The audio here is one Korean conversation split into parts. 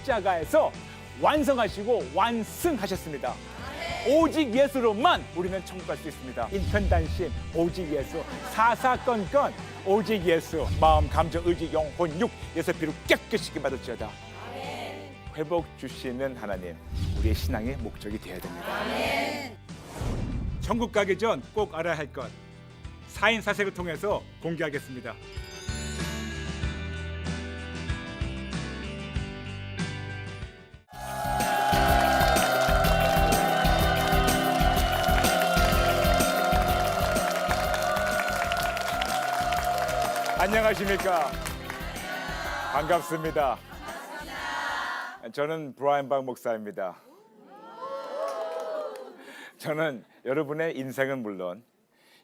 십자가에서 완성하시고 완승하셨습니다. 오직 예수로만 우리는 천국 갈 수 있습니다. 인편단심 오직 예수, 사사건건 오직 예수, 마음, 감정, 의지, 영혼, 육 예수 피로 깨끗이 받을지어다. 회복 주시는 하나님, 우리의 신앙의 목적이 되어야 됩니다. 천국 가기 전 꼭 알아야 할 것, 4인 사색을 통해서 공개하겠습니다. 안녕하십니까? 반갑습니다. 저는 브라이언 박 목사입니다. 저는 여러분의 인생은 물론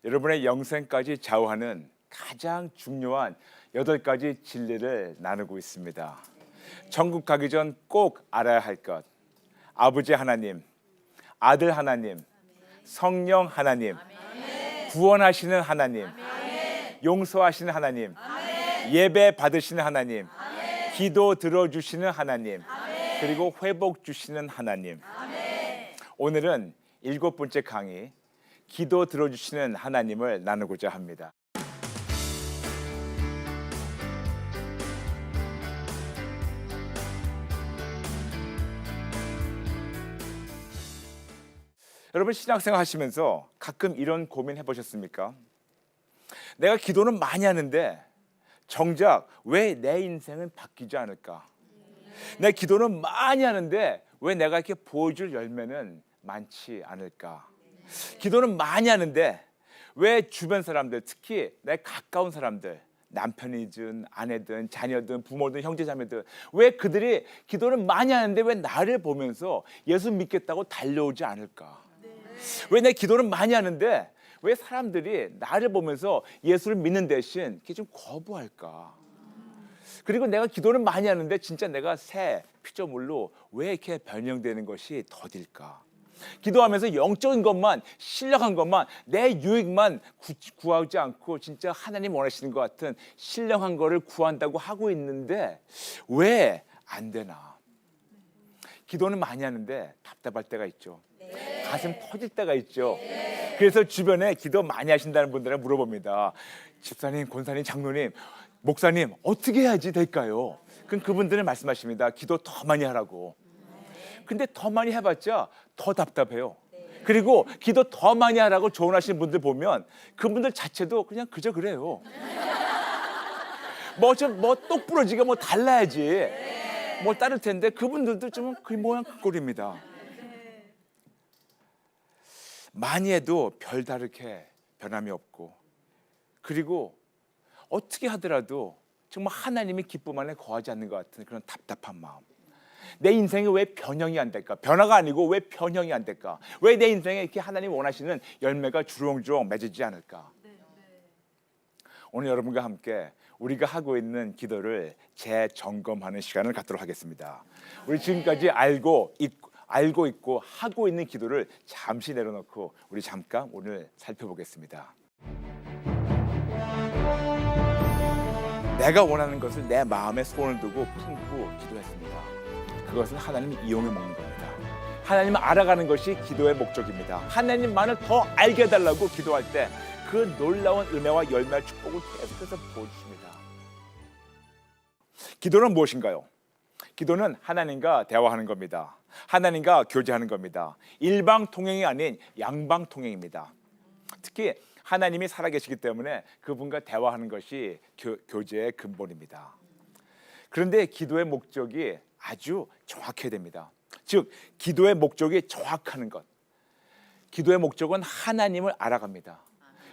여러분의 영생까지 좌우하는 가장 중요한 8가지 진리를 나누고 있습니다. 천국 가기 전 꼭 알아야 할 것, 아버지 하나님, 아들 하나님, 성령 하나님, 구원하시는 하나님, 용서하시는 하나님, 예배 받으시는 하나님, 기도 들어주시는 하나님, 그리고 회복 주시는 하나님. 오늘은 7번째 강의, 기도 들어주시는 하나님을 나누고자 합니다. 여러분, 신학생활 하시면서 가끔 이런 고민 해보셨습니까? 내가 기도는 많이 하는데 정작 왜 내 인생은 바뀌지 않을까? 내 기도는 많이 하는데 왜 내가 이렇게 보여줄 열매는 많지 않을까? 기도는 많이 하는데 왜 주변 사람들, 특히 내 가까운 사람들, 남편이든 아내든 자녀든 부모든 형제자매든, 왜 그들이 기도는 많이 하는데 왜 나를 보면서 예수 믿겠다고 달려오지 않을까? 왜 내 기도는 많이 하는데 왜 사람들이 나를 보면서 예수를 믿는 대신 이렇게 좀 거부할까? 그리고 내가 기도는 많이 하는데 진짜 내가 새 피조물로 왜 이렇게 변형되는 것이 더딜까? 기도하면서 영적인 것만, 신령한 것만, 내 유익만 구하지 않고 진짜 하나님 원하시는 것 같은 신령한 거를 구한다고 하고 있는데 왜 안 되나? 기도는 많이 하는데 답답할 때가 있죠. 가슴 터질 때가 있죠. 그래서 주변에 기도 많이 하신다는 분들한테 물어봅니다. 집사님, 권사님, 장로님, 목사님, 어떻게 해야지 될까요? 그럼 그분들은 말씀하십니다. 기도 더 많이 하라고. 근데 더 많이 해봤자 더 답답해요. 그리고 기도 더 많이 하라고 조언하시는 분들 보면 그분들 자체도 그냥 그저 그래요. 뭐 똑부러지게 뭐 달라야지 뭐 따를 텐데 그분들도 좀 그 모양 그 꼴입니다. 많이 해도 별다르게 변함이 없고, 그리고 어떻게 하더라도 정말 하나님의 기쁨 안에 거하지 않는 것 같은 그런 답답한 마음. 내 인생이 왜 변형이 안 될까? 변화가 아니고 왜 변형이 안 될까? 왜 내 인생에 이렇게 하나님 원하시는 열매가 주렁주렁 맺어지지 않을까? 오늘 여러분과 함께 우리가 하고 있는 기도를 재점검하는 시간을 갖도록 하겠습니다. 우리 지금까지 알고 있고 하고 있는 기도를 잠시 내려놓고 우리 잠깐 오늘 살펴보겠습니다. 내가 원하는 것을 내 마음에 소원을 두고 품고 기도했습니다. 그것은 하나님이 이용해 먹는 겁니다. 하나님을 알아가는 것이 기도의 목적입니다. 하나님만을 더 알게 해달라고 기도할 때 그 놀라운 은혜와 열매와 축복을 계속해서 보여주십니다. 기도는 무엇인가요? 기도는 하나님과 대화하는 겁니다. 하나님과 교제하는 겁니다. 일방통행이 아닌 양방통행입니다. 특히 하나님이 살아계시기 때문에 그분과 대화하는 것이 교제의 근본입니다. 그런데 기도의 목적이 아주 정확해야 됩니다. 즉, 기도의 목적이 정확하는 것. 기도의 목적은 하나님을 알아갑니다.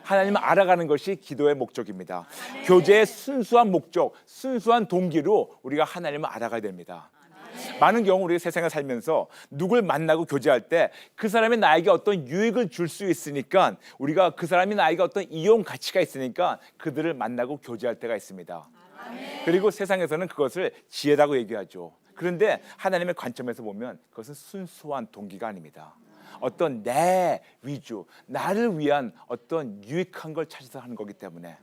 하나님을 알아가는 것이 기도의 목적입니다. 교제의 순수한 목적, 순수한 동기로 우리가 하나님을 알아가야 됩니다. 많은 경우 우리가 세상에 살면서 누굴 만나고 교제할 때 그 사람이 나에게 어떤 유익을 줄 수 있으니까, 우리가 그 사람이 나에게 어떤 이용 가치가 있으니까 그들을 만나고 교제할 때가 있습니다. 그리고 세상에서는 그것을 지혜라고 얘기하죠. 그런데 하나님의 관점에서 보면 그것은 순수한 동기가 아닙니다. 어떤 내 위주, 나를 위한 어떤 유익한 걸 찾아서 하는 거기 때문에.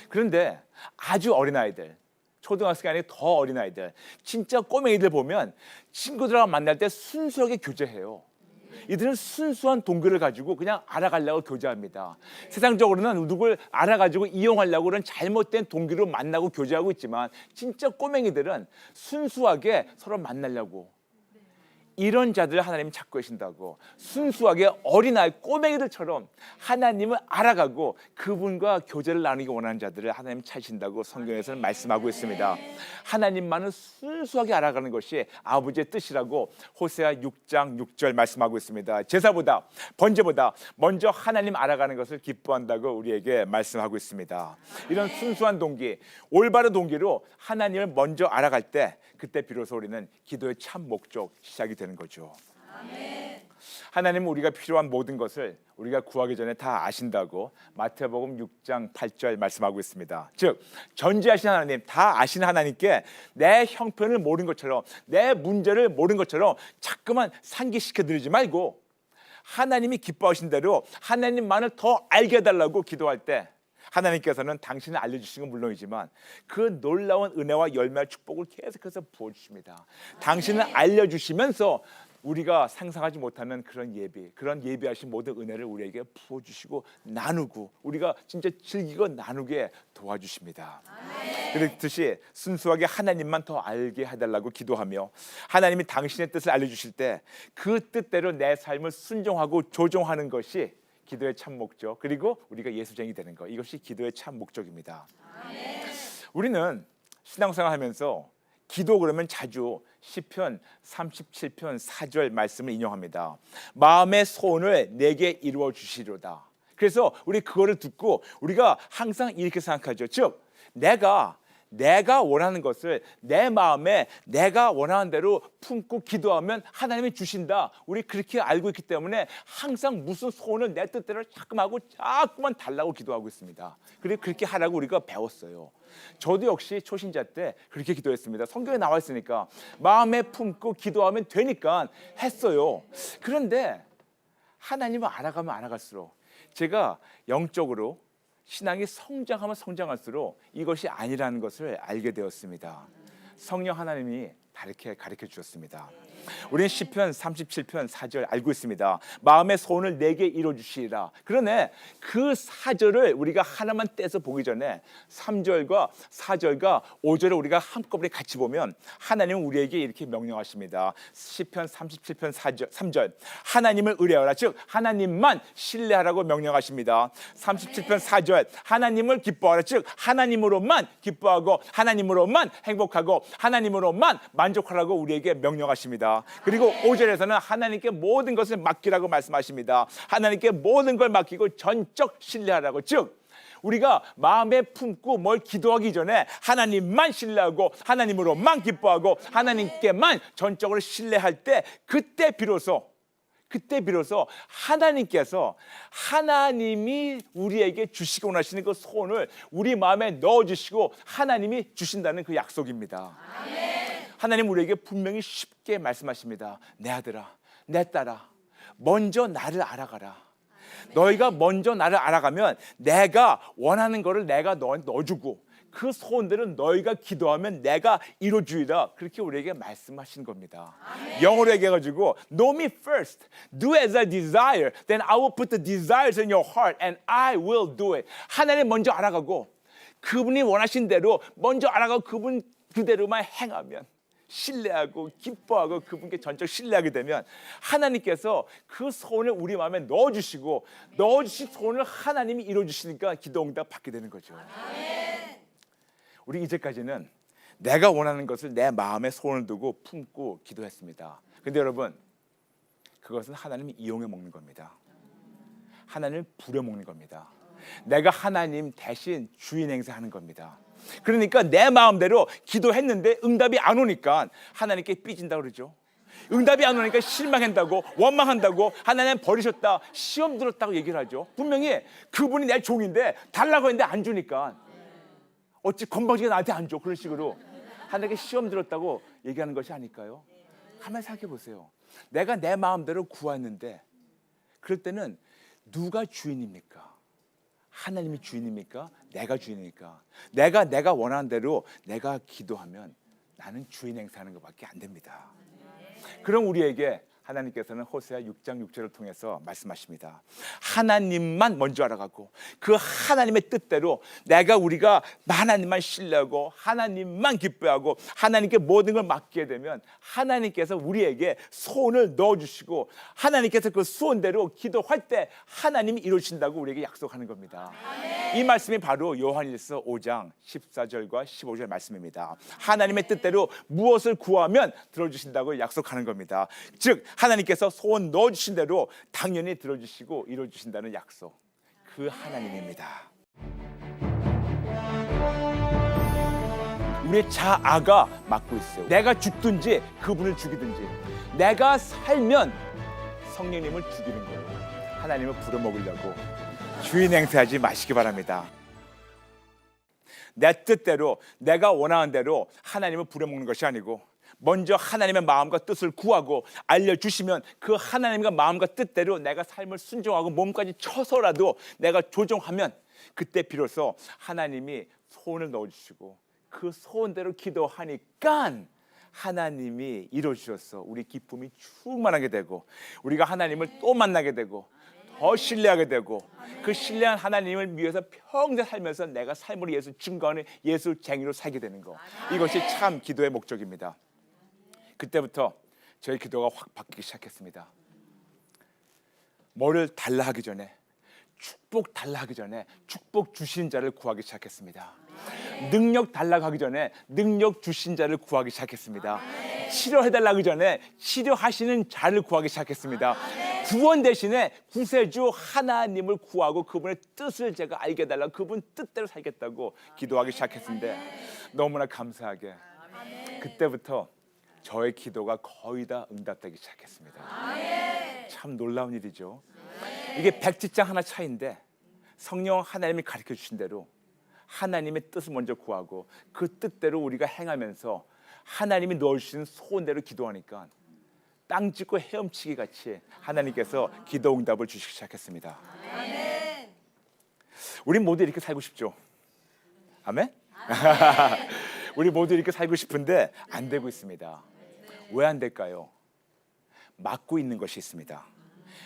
그런데 아주 어린아이들, 초등학생이 아니라 더 어린아이들, 진짜 꼬맹이들 보면 친구들하고 만날 때 순수하게 교제해요. 이들은 순수한 동기를 가지고 그냥 알아가려고 교제합니다. 세상적으로는 누굴 알아가지고 이용하려고 그런 잘못된 동기로 만나고 교제하고 있지만 진짜 꼬맹이들은 순수하게 서로 만나려고, 이런 자들을 하나님이 찾고 계신다고. 순수하게 어린아이 꼬맹이들처럼 하나님을 알아가고 그분과 교제를 나누기 원하는 자들을 하나님 찾으신다고 성경에서는 말씀하고 있습니다. 하나님만을 순수하게 알아가는 것이 아버지의 뜻이라고 호세아 6장 6절 말씀하고 있습니다. 제사보다 번제보다 먼저 하나님 알아가는 것을 기뻐한다고 우리에게 말씀하고 있습니다. 이런 순수한 동기, 올바른 동기로 하나님을 먼저 알아갈 때, 그때 비로소 우리는 기도의 참 목적 시작이 되는 거죠. 아멘. 하나님은 우리가 필요한 모든 것을 우리가 구하기 전에 다 아신다고 마태복음 6장 8절 말씀하고 있습니다. 즉 전지하신 하나님, 다 아시는 하나님께 내 형편을 모르는 것처럼, 내 문제를 모르는 것처럼 자꾸만 상기시켜 드리지 말고 하나님이 기뻐하신 대로 하나님만을 더 알게 해달라고 기도할 때 하나님께서는 당신을 알려주시는 건 물론이지만 그 놀라운 은혜와 열매와 축복을 계속해서 부어주십니다. 당신을 알려주시면서 우리가 상상하지 못하는 그런 예비하신 모든 은혜를 우리에게 부어주시고 나누고 우리가 진짜 즐기고 나누게 도와주십니다. 그렇듯이 순수하게 하나님만 더 알게 해달라고 기도하며 하나님이 당신의 뜻을 알려주실 때 그 뜻대로 내 삶을 순종하고 조종하는 것이 기도의 참 목적, 그리고 우리가 예수쟁이 되는 것, 이것이 기도의 참 목적입니다. 아멘. 우리는 신앙생활 하면서 기도 그러면 자주 시편 37편 4절 말씀을 인용합니다. 마음의 소원을 내게 이루어 주시리로다. 그래서 우리 그거를 듣고 우리가 항상 이렇게 생각하죠. 즉 내가 원하는 것을 내 마음에 내가 원하는 대로 품고 기도하면 하나님이 주신다. 우리 그렇게 알고 있기 때문에 항상 무슨 소원을 내 뜻대로 자꾸만 달라고 기도하고 있습니다. 그리고 그렇게 하라고 우리가 배웠어요. 저도 역시 초신자 때 그렇게 기도했습니다. 성경에 나와 있으니까 마음에 품고 기도하면 되니까 했어요. 그런데 하나님을 알아가면 알아갈수록 제가 영적으로 신앙이 성장하면 성장할수록 이것이 아니라는 것을 알게 되었습니다. 성령 하나님이 다르게 가르쳐 주셨습니다. 우리는 시편 37편 4절 알고 있습니다. 마음의 소원을 내게 이루어주시리라. 그러네, 그 4절을 우리가 하나만 떼서 보기 전에 3절과 4절과 5절을 우리가 한꺼번에 같이 보면 하나님은 우리에게 이렇게 명령하십니다. 시편 37편 3절 하나님을 의뢰하라. 즉 하나님만 신뢰하라고 명령하십니다. 37편 4절 하나님을 기뻐하라. 즉 하나님으로만 기뻐하고 하나님으로만 행복하고 하나님으로만 만족하라고 우리에게 명령하십니다. 그리고 5절에서는 하나님께 모든 것을 맡기라고 말씀하십니다. 하나님께 모든 걸 맡기고 전적 신뢰하라고. 즉 우리가 마음에 품고 뭘 기도하기 전에 하나님만 신뢰하고 하나님으로만 기뻐하고 하나님께만 전적으로 신뢰할 때 그때 비로소 하나님께서 하나님이 우리에게 주시고 원하시는 그 소원을 우리 마음에 넣어주시고 하나님이 주신다는 그 약속입니다. 아멘. 하나님 우리에게 분명히 쉽게 말씀하십니다. 내 아들아, 내 딸아, 먼저 나를 알아가라. 너희가 먼저 나를 알아가면 내가 원하는 거를 내가 넣어주고 그 소원들은 너희가 기도하면 내가 이루어주리라. 그렇게 우리에게 말씀하신 겁니다. 아멘. 영어로 얘기해가지고 Know me first, do as I desire, then I will put the desires in your heart and I will do it. 하나님 먼저 알아가고 그분이 원하신 대로 먼저 알아가고 그분 그대로만 행하면, 신뢰하고 기뻐하고 그분께 전적 신뢰하게 되면 하나님께서 그 소원을 우리 마음에 넣어주시고 넣어주신 소원을 하나님이 이루어주시니까 기도 응답 받게 되는 거죠. 아멘. 우리 이제까지는 내가 원하는 것을 내 마음에 소원을 두고 품고 기도했습니다. 근데 여러분, 그것은 하나님이 이용해 먹는 겁니다. 하나님을 부려먹는 겁니다. 내가 하나님 대신 주인 행세하는 겁니다. 그러니까 내 마음대로 기도했는데 응답이 안 오니까 하나님께 삐진다고 그러죠. 응답이 안 오니까 실망한다고, 원망한다고, 하나님 버리셨다, 시험 들었다고 얘기를 하죠. 분명히 그분이 내 종인데 달라고 했는데 안 주니까 어찌 건방지게 나한테 안 줘, 그런 식으로 하나님께 시험 들었다고 얘기하는 것이 아닐까요? 가만히 생각해 보세요. 내가 내 마음대로 구했는데 그럴 때는 누가 주인입니까? 하나님이 주인입니까? 내가 주인입니까? 내가 원하는 대로 내가 기도하면 나는 주인 행사하는 것밖에 안 됩니다. 그럼 우리에게 하나님께서는 호세아 6장 6절을 통해서 말씀하십니다. 하나님만 먼저 알아가고 그 하나님의 뜻대로 우리가 하나님만 신뢰하고 하나님만 기뻐하고 하나님께 모든 걸 맡기게 되면 하나님께서 우리에게 소원을 넣어주시고 하나님께서 그 소원대로 기도할 때 하나님이 이루신다고 우리에게 약속하는 겁니다. 이 말씀이 바로 요한일서 5장 14절과 15절 말씀입니다. 하나님의 뜻대로 무엇을 구하면 들어주신다고 약속하는 겁니다. 즉 하나님께서 소원 넣어주신 대로 당연히 들어주시고 이루어주신다는 약속, 그 하나님입니다. 우리의 자아가 맡고 있어요. 내가 죽든지 그분을 죽이든지 내가 살면 성령님을 죽이는 거예요. 하나님을 부려먹으려고 주인 행세하지 마시기 바랍니다. 내 뜻대로 내가 원하는 대로 하나님을 부려먹는 것이 아니고 먼저 하나님의 마음과 뜻을 구하고 알려주시면 그 하나님과 마음과 뜻대로 내가 삶을 순종하고 몸까지 쳐서라도 내가 조종하면 그때 비로소 하나님이 소원을 넣어주시고 그 소원대로 기도하니까 하나님이 이루어주셔서 우리 기쁨이 충만하게 되고 우리가 하나님을 또 만나게 되고 더 신뢰하게 되고 그 신뢰한 하나님을 위해서 평생 살면서 내가 삶으로 예수 증거하는 예수쟁이로 살게 되는 거, 이것이 참 기도의 목적입니다. 그때부터 저희 기도가 확 바뀌기 시작했습니다. 뭐를 달라 하기 전에 축복 달라 하기 전에 축복 주신 자를 구하기 시작했습니다. 능력 달라고 하기 전에 능력 주신 자를 구하기 시작했습니다. 치료해달라고 하기 전에 치료하시는 자를 구하기 시작했습니다. 구원 대신에 구세주 하나님을 구하고 그분의 뜻을 제가 알게 해달라고 그분 뜻대로 살겠다고 기도하기 시작했는데 너무나 감사하게 그때부터 저의 기도가 거의 다 응답되기 시작했습니다. 참 놀라운 일이죠. 이게 백지장 하나 차이인데 성령 하나님이 가르쳐 주신 대로 하나님의 뜻을 먼저 구하고 그 뜻대로 우리가 행하면서 하나님이 넣어주신 소원대로 기도하니까 땅 짚고 헤엄치기 같이 하나님께서 기도 응답을 주시기 시작했습니다. 우리 모두 이렇게 살고 싶죠? 아멘? 우리 모두 이렇게 살고 싶은데 안 되고 있습니다. 왜 안 될까요? 막고 있는 것이 있습니다.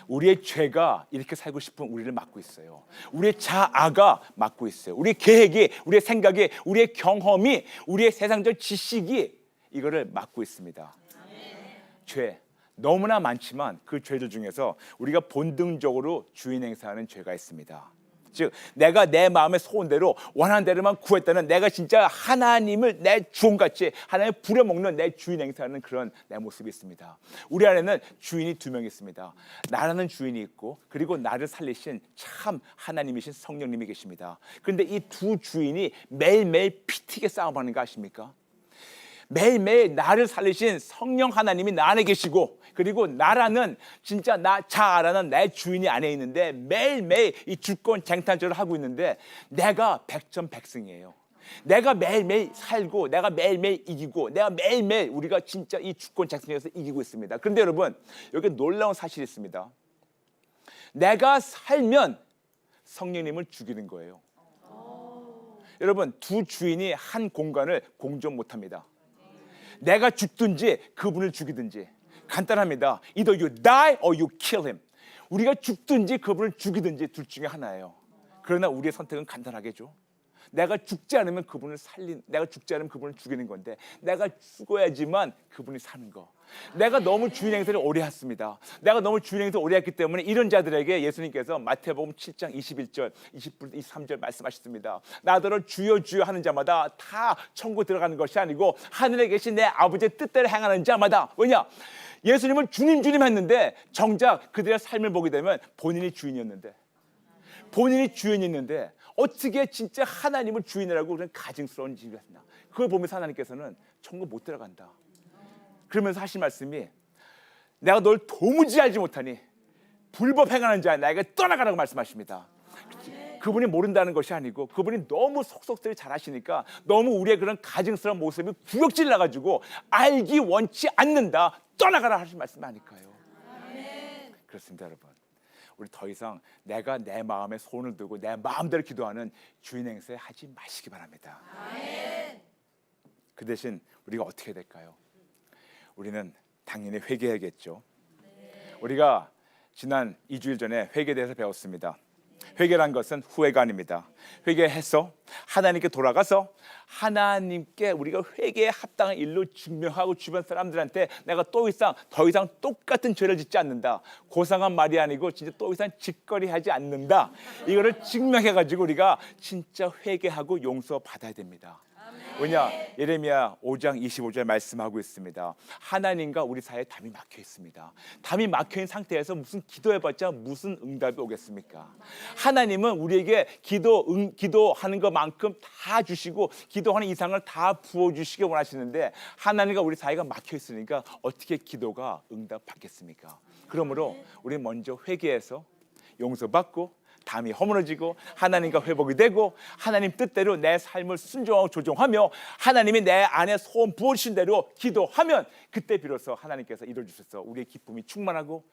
우리의 죄가 이렇게 살고 싶은 우리를 막고 있어요. 우리의 자아가 막고 있어요. 우리의 계획이, 우리의 생각이, 우리의 경험이, 우리의 세상적 지식이 이거를 막고 있습니다. 죄 너무나 많지만 그 죄들 중에서 우리가 본능적으로 주인 행사하는 죄가 있습니다. 즉 내가 내 마음의 소원대로 원하는 대로만 구했다는 내가 진짜 하나님을 내 주인같이 하나님을 부려먹는 내 주인 행사하는 그런 내 모습이 있습니다. 우리 안에는 주인이 두 명 있습니다. 나라는 주인이 있고 그리고 나를 살리신 참 하나님이신 성령님이 계십니다. 그런데 이 두 주인이 매일매일 피튀게 싸움하는 거 아십니까? 매일매일 나를 살리신 성령 하나님이 나 안에 계시고 그리고 나라는 진짜 나 자아라는 내 주인이 안에 있는데 매일매일 이 주권 쟁탈전을 하고 있는데 내가 백전백승이에요. 내가 매일매일 살고 내가 매일매일 이기고 내가 매일매일 우리가 진짜 이 주권 쟁탈전에서 이기고 있습니다. 그런데 여러분 여기 놀라운 사실이 있습니다. 내가 살면 성령님을 죽이는 거예요. 여러분 두 주인이 한 공간을 공존 못합니다. 내가 죽든지 그분을 죽이든지 간단합니다. Either you die or you kill him. 우리가 죽든지 그분을 죽이든지 둘 중에 하나예요. 그러나 우리의 선택은 간단하겠죠. 내가 죽지 않으면 그분을 내가 죽지 않으면 그분을 죽이는 건데 내가 죽어야지만 그분이 사는 거. 내가 너무 주인 행세를 오래 했습니다. 내가 너무 주인 행세를 오래 했기 때문에 이런 자들에게 예수님께서 마태복음 7장 21절 23절 말씀하셨습니다. 나더러 주여 주여 하는 자마다 다 천국 들어가는 것이 아니고 하늘에 계신 내 아버지의 뜻대로 행하는 자마다. 왜냐? 예수님은 주님 주님 했는데 정작 그들의 삶을 보게 되면 본인이 주인이었는데 어떻게 진짜 하나님을 주인이라고 그런 가증스러운 짓을 했나. 그걸 보면서 하나님께서는 천국 못 들어간다. 그러면서 하신 말씀이 내가 널 도무지 알지 못하니 불법 행하는 자야 나에게 떠나가라고 말씀하십니다. 그분이 모른다는 것이 아니고 그분이 너무 속속들이 잘하시니까 너무 우리의 그런 가증스러운 모습이 구역질 나가지고 알기 원치 않는다. 떠나가라 하신 말씀이 아닐까요? 그렇습니다 여러분. 우리 더 이상 내가 내 마음에 손을 두고 내 마음대로 기도하는 주인 행세 하지 마시기 바랍니다. 아멘. 그 대신 우리가 어떻게 해야 될까요? 우리는 당연히 회개해야겠죠. 우리가 지난 2주일 전에 회개에 대해서 배웠습니다. 회개란 것은 후회가 아닙니다. 회개해서 하나님께 돌아가서 하나님께 우리가 회개에 합당한 일로 증명하고 주변 사람들한테 내가 더 이상 똑같은 죄를 짓지 않는다. 고상한 말이 아니고 진짜 또 이상 짓거리하지 않는다. 이거를 증명해가지고 우리가 진짜 회개하고 용서받아야 됩니다. 왜냐? 예레미야 5장 25절 말씀하고 있습니다. 하나님과 우리 사이에 담이 막혀 있습니다. 담이 막혀 있는 상태에서 무슨 기도해봤자 무슨 응답이 오겠습니까? 하나님은 우리에게 기도하는 것만큼 다 주시고 기도하는 이상을 다 부어주시기 원하시는데 하나님과 우리 사이가 막혀 있으니까 어떻게 기도가 응답받겠습니까? 그러므로 우리 먼저 회개해서 용서받고 담이 허물어지고 하나님과 회복이 되고 하나님 뜻대로 내 삶을 순종하고 조종하며 하나님이 내 안에 소원 부어주신 대로 기도하면 그때 비로소 하나님께서 이루어주셔서 우리의 기쁨이 충만하고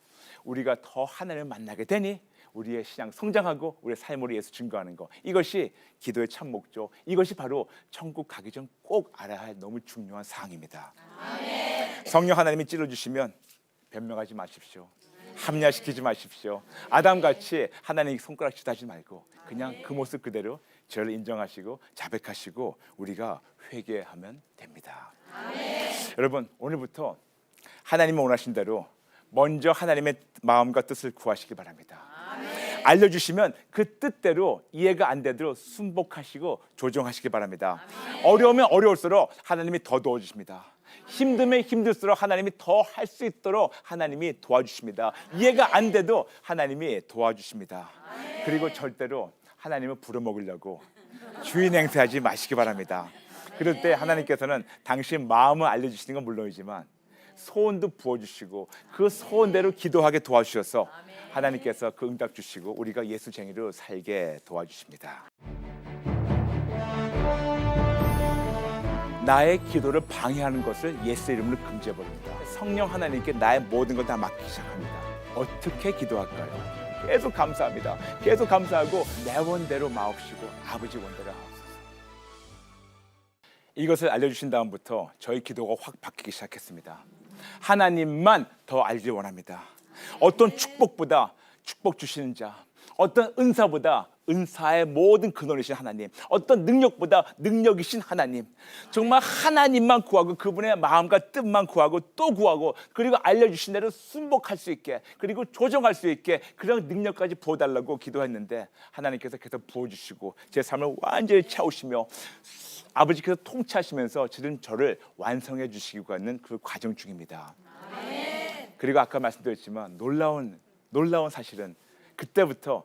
우리가 더 하나님을 만나게 되니 우리의 신앙 성장하고 우리의 삶으로 예수 증거하는 것, 이것이 기도의 참 목적, 이것이 바로 천국 가기 전 꼭 알아야 할 너무 중요한 사항입니다. 아멘. 성령 하나님이 찔러주시면 변명하지 마십시오. 합리화시키지 마십시오. 아담같이 하나님 손가락질 하지 말고 그냥 그 모습 그대로 저를 인정하시고 자백하시고 우리가 회개하면 됩니다. 아멘. 여러분, 오늘부터 하나님이 원하신 대로 먼저 하나님의 마음과 뜻을 구하시기 바랍니다. 아멘. 알려주시면 그 뜻대로 이해가 안 되도록 순복하시고 조정하시기 바랍니다. 아멘. 어려우면 어려울수록 하나님이 더 도와주십니다. 힘들면 힘들수록 하나님이 더 할 수 있도록 하나님이 도와주십니다. 이해가 안 돼도 하나님이 도와주십니다. 그리고 절대로 하나님을 부려먹으려고 주인 행세하지 마시기 바랍니다. 그럴 때 하나님께서는 당신 마음을 알려주시는 건 물론이지만 소원도 부어주시고 그 소원대로 기도하게 도와주셔서 하나님께서 그 응답 주시고 우리가 예수쟁이로 살게 도와주십니다. 나의 기도를 방해하는 것을 예수 이름으로 금지해버립니다. 성령 하나님께 나의 모든 걸 다 맡기기 시작합니다. 어떻게 기도할까요? 계속 감사합니다. 계속 감사하고 내 원대로 마옵시고 아버지 원대로 하옵소서. 이것을 알려주신 다음부터 저희 기도가 확 바뀌기 시작했습니다. 하나님만 더 알기 원합니다. 어떤 축복보다 축복 주시는 자, 어떤 은사보다 은사의 모든 근원이신 하나님, 어떤 능력보다 능력이신 하나님, 정말 하나님만 구하고 그분의 마음과 뜻만 구하고 또 구하고 그리고 알려주신 대로 순복할 수 있게 그리고 조정할 수 있게 그런 능력까지 부어달라고 기도했는데 하나님께서 계속 부어주시고 제 삶을 완전히 채우시며 아버지께서 통치하시면서 지금 저를 완성해 주시고 있는 그 과정 중입니다. 아멘. 그리고 아까 말씀드렸지만 놀라운 사실은 그때부터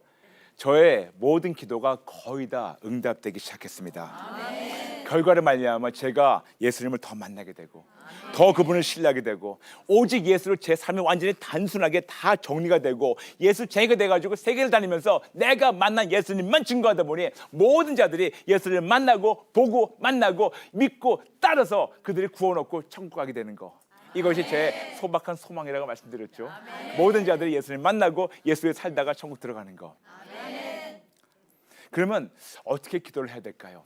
저의 모든 기도가 거의 다 응답되기 시작했습니다. 아멘. 결과를 말미암아 제가 예수님을 더 만나게 되고 더 그분을 신뢰하게 되고 오직 예수로 제 삶이 완전히 단순하게 다 정리가 되고 예수 쟁이가 돼가지고 세계를 다니면서 내가 만난 예수님만 증거하다 보니 모든 자들이 예수를 만나고 보고 만나고 믿고 따라서 그들이 구원 얻고 천국 가게 되는 거, 이것이 제 소박한 소망이라고 말씀드렸죠. 아멘. 모든 자들이 예수를 만나고 예수에 살다가 천국 들어가는 거. 아멘. 그러면 어떻게 기도를 해야 될까요?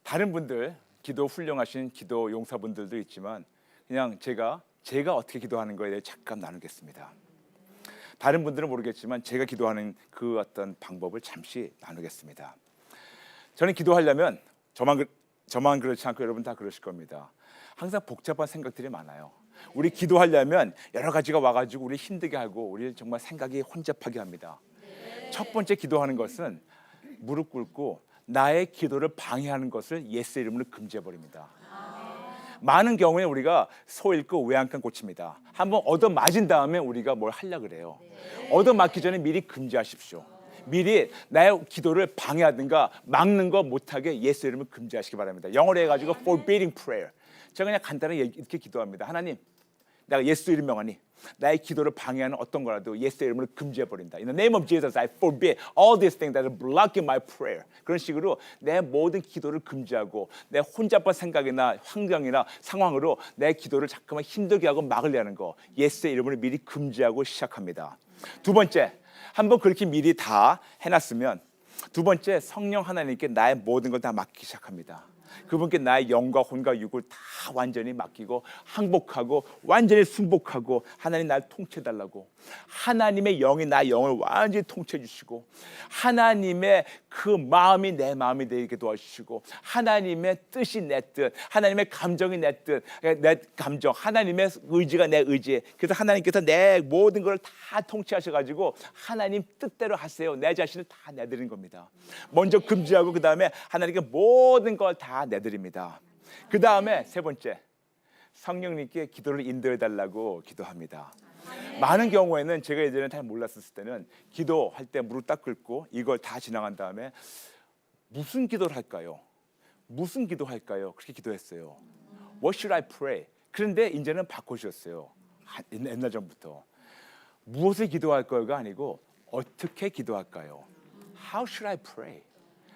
다른 분들 기도 훌륭하신 기도 용사분들도 있지만 그냥 제가 어떻게 기도하는 거에 대해 잠깐 나누겠습니다. 다른 분들은 모르겠지만 제가 기도하는 그 어떤 방법을 잠시 나누겠습니다. 저는 기도하려면 저만 그렇지 않고 여러분 다 그러실 겁니다. 항상 복잡한 생각들이 많아요. 우리 기도하려면 여러 가지가 와가지고 우리 힘들게 하고 우리를 정말 생각이 혼잡하게 합니다. 첫 번째 기도하는 것은 무릎 꿇고 나의 기도를 방해하는 것을 예수 이름으로 금지해버립니다. 많은 경우에 우리가 소 잃고 외양간 고칩니다. 한번 얻어맞은 다음에 우리가 뭘 하려고 그래요. 얻어맞기 전에 미리 금지하십시오. 미리 나의 기도를 방해하든가 막는 거 못하게 예수 이름을 금지하시기 바랍니다. 영어로 해가지고 forbidding prayer. 제가 그냥 간단하게 이렇게 기도합니다. 하나님, 내가 예수 이름 명하니 나의 기도를 방해하는 어떤 거라도 예수 이름으로 금지해버린다. In the name of Jesus, I forbid all these things that are blocking my prayer. 그런 식으로 내 모든 기도를 금지하고 내 혼잡한 생각이나 환경이나 상황으로 내 기도를 자꾸만 힘들게 하고 막으려는 거 예수의 이름으로 미리 금지하고 시작합니다. 두 번째, 한번 그렇게 미리 다 해놨으면 두 번째, 성령 하나님께 나의 모든 걸 다 맡기기 시작합니다. 그분께 나의 영과 혼과 육을 다 완전히 맡기고 항복하고 완전히 순복하고 하나님 나를 통치해달라고, 하나님의 영이 나의 영을 완전히 통치해 주시고 하나님의 그 마음이 내 마음이 되게 도와주시고 하나님의 뜻이 내 뜻, 하나님의 감정이 내 뜻, 내 감정, 하나님의 의지가 내 의지. 그래서 하나님께서 내 모든 걸 다 통치하셔가지고 하나님 뜻대로 하세요. 내 자신을 다 내드린 겁니다. 먼저 금지하고 그 다음에 하나님께 모든 걸 다 내드립니다. 그 다음에 세 번째, 성령님께 기도를 인도해 달라고 기도합니다. 많은 경우에는 제가 예전에 잘 몰랐었을 때는 기도할 때 무릎 딱 꿇고 이걸 다 지나간 다음에 무슨 기도를 할까요? 무슨 기도할까요? 그렇게 기도했어요. What should I pray? 그런데 이제는 바꿔주셨어요. 옛날 전부터 무엇을 기도할까요가 아니고 어떻게 기도할까요? How should I pray?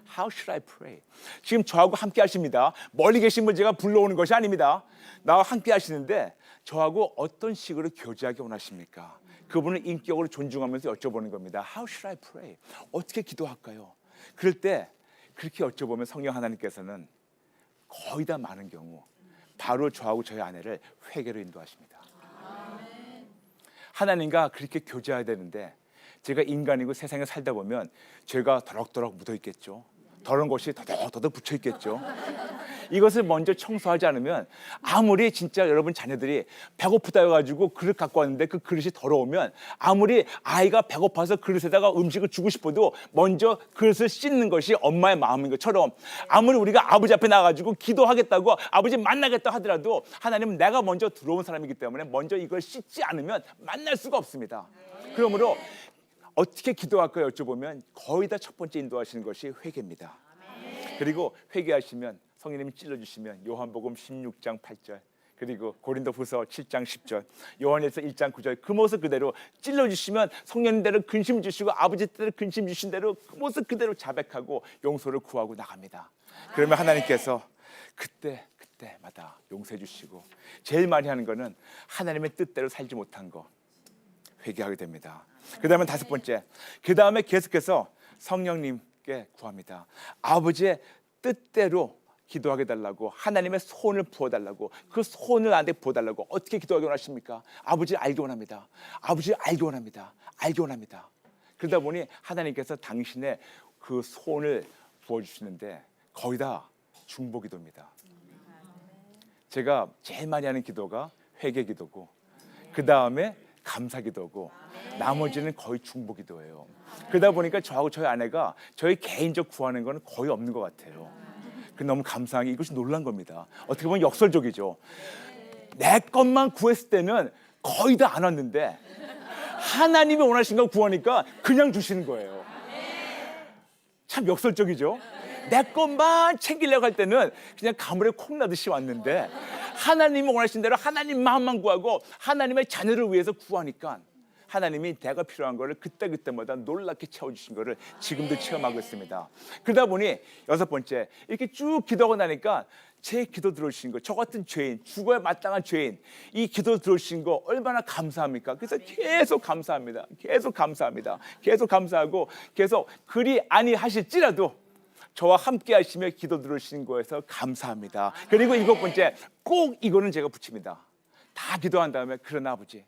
How should I pray? 지금 저하고 함께 하십니다. 멀리 계신 분 제가 불러오는 것이 아닙니다. 나와 함께 하시는데 저하고 어떤 식으로 교제하기 원하십니까? 그분을 인격으로 존중하면서 여쭤보는 겁니다. How should I pray? 어떻게 기도할까요? 그럴 때 그렇게 여쭤보면 성령 하나님께서는 거의 다 많은 경우 바로 저하고 저희 아내를 회개로 인도하십니다. 하나님과 그렇게 교제해야 되는데 제가 인간이고 세상에 살다 보면 죄가 더럭더럭 묻어 있겠죠. 더러운 것이 더덕더덕 붙여 있겠죠. 이것을 먼저 청소하지 않으면 아무리 진짜 여러분 자녀들이 배고프다 해가지고 그릇 갖고 왔는데 그 그릇이 더러우면 아무리 아이가 배고파서 그릇에다가 음식을 주고 싶어도 먼저 그릇을 씻는 것이 엄마의 마음인 것처럼 아무리 우리가 아버지 앞에 나가지고 기도하겠다고 아버지 만나겠다 하더라도 하나님은 내가 먼저 들어온 사람이기 때문에 먼저 이걸 씻지 않으면 만날 수가 없습니다. 그러므로 어떻게 기도할까요? 여쭤보면 거의 다 첫 번째 인도하시는 것이 회개입니다. 그리고 회개하시면 성령님이 찔러주시면 요한복음 16장 8절 그리고 고린도후서 7장 10절 요한일서 1장 9절 그 모습 그대로 찔러주시면 성령님대로 근심 주시고 아버지 때로 근심 주신 대로 그 모습 그대로 자백하고 용서를 구하고 나갑니다. 그러면 하나님께서 그때마다 용서해 주시고 제일 많이 하는 거는 하나님의 뜻대로 살지 못한 거 회개하게 됩니다. 그 다음에 다섯 번째, 그 다음에 계속해서 성령님께 구합니다. 아버지의 뜻대로 기도하게 달라고 하나님의 손을 부어달라고 그 손을 나한테 부어달라고 어떻게 기도하기 원하십니까? 아버지 알기 원합니다. 아버지 알기 원합니다. 알기 원합니다. 그러다 보니 하나님께서 당신의 그 손을 부어주시는데 거의 다 중보기도입니다. 제가 제일 많이 하는 기도가 회개기도고 그 다음에 감사기도고 나머지는 거의 중보기도예요. 그러다 보니까 저하고 저희 아내가 저희 개인적 구하는 거는 거의 없는 것 같아요. 너무 감사한 게 이것이 놀란 겁니다. 어떻게 보면 역설적이죠. 내 것만 구했을 때는 거의 다 안 왔는데 하나님이 원하신 거 구하니까 그냥 주시는 거예요. 참 역설적이죠. 내 것만 챙기려고 할 때는 그냥 가물에 콩 나듯이 왔는데 하나님이 원하신 대로 하나님 마음만 구하고 하나님의 자녀를 위해서 구하니까 하나님이 내가 필요한 거를 그때마다 놀랍게 채워주신 거를 지금도 체험하고 있습니다. 그러다 보니 여섯 번째 이렇게 쭉 기도하고 나니까 제 기도 들어주신 거, 저 같은 죄인, 죽어야 마땅한 죄인 이 기도 들어주신 거 얼마나 감사합니까? 그래서 계속 감사합니다. 계속 감사합니다. 계속 감사하고 계속 그리 아니하실지라도 저와 함께 하시며 기도 들으시는 거에서 감사합니다. 그리고 일곱 번째 꼭 이거는 제가 붙입니다. 다 기도한 다음에 그러나 아버지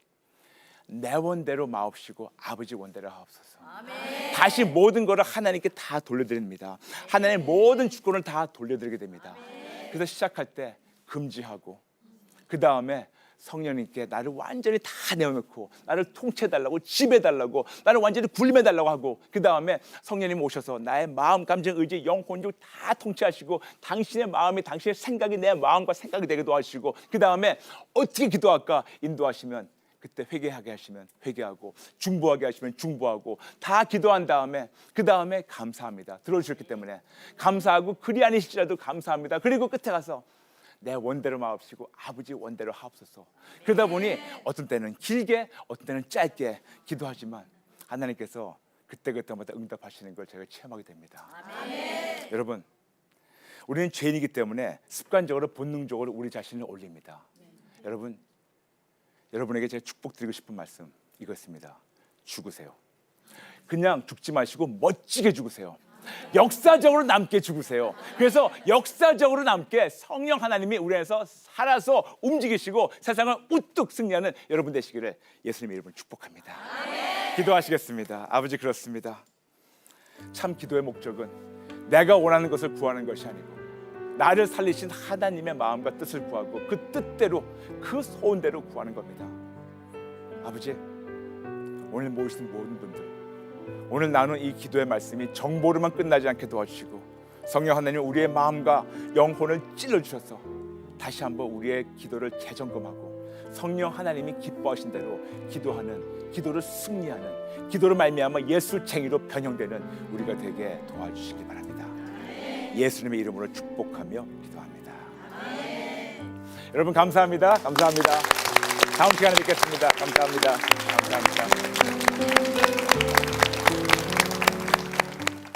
내 원대로 마옵시고 아버지 원대로 하옵소서. 아멘. 다시 모든 것을 하나님께 다 돌려드립니다. 하나님의 모든 주권을 다 돌려드리게 됩니다. 아멘. 그래서 시작할 때 금지하고 그 다음에 성령님께 나를 완전히 다 내어놓고 나를 통치해달라고 지배해달라고 나를 완전히 군림해달라고 하고 그 다음에 성령님 오셔서 나의 마음, 감정, 의지, 영, 혼주 다 통치하시고 당신의 마음이 당신의 생각이 내 마음과 생각이 되게 도와주시고 그 다음에 어떻게 기도할까 인도하시면 그때 회개하게 하시면 회개하고 중보하게 하시면 중보하고 다 기도한 다음에 그 다음에 감사합니다. 들어주셨기 때문에 감사하고 그리 아니실지라도 감사합니다. 그리고 끝에 가서 내 원대로 마옵시고 아버지 원대로 하옵소서. 그러다 보니 어떤 때는 길게 어떤 때는 짧게 기도하지만 하나님께서 그때마다 응답하시는 걸 제가 체험하게 됩니다. 아멘. 여러분 우리는 죄인이기 때문에 습관적으로 본능적으로 우리 자신을 올립니다. 여러분 여러분에게 제가 축복드리고 싶은 말씀 이것입니다. 죽으세요. 그냥 죽지 마시고 멋지게 죽으세요. 역사적으로 남게 죽으세요. 그래서 역사적으로 남게 성령 하나님이 우리 안에서 살아서 움직이시고 세상을 우뚝 승리하는 여러분 되시기를 예수님의 이름으로 축복합니다. 기도하시겠습니다. 아버지, 그렇습니다. 참 기도의 목적은 내가 원하는 것을 구하는 것이 아니고 나를 살리신 하나님의 마음과 뜻을 구하고 그 뜻대로 그 소원대로 구하는 겁니다. 아버지, 오늘 모이신 모든 분들, 오늘 나눈 이 기도의 말씀이 정보로만 끝나지 않게 도와주시고 성령 하나님 우리의 마음과 영혼을 찔러주셔서 다시 한번 우리의 기도를 재점검하고 성령 하나님이 기뻐하신 대로 기도하는, 기도를 승리하는, 기도를 말미암아 예술쟁이로 변형되는 우리가 되게 도와주시기 바랍니다. 예수님의 이름으로 축복하며 기도합니다. 여러분 감사합니다. 감사합니다. 다음 시간에 뵙겠습니다. 감사합니다. 감사합니다.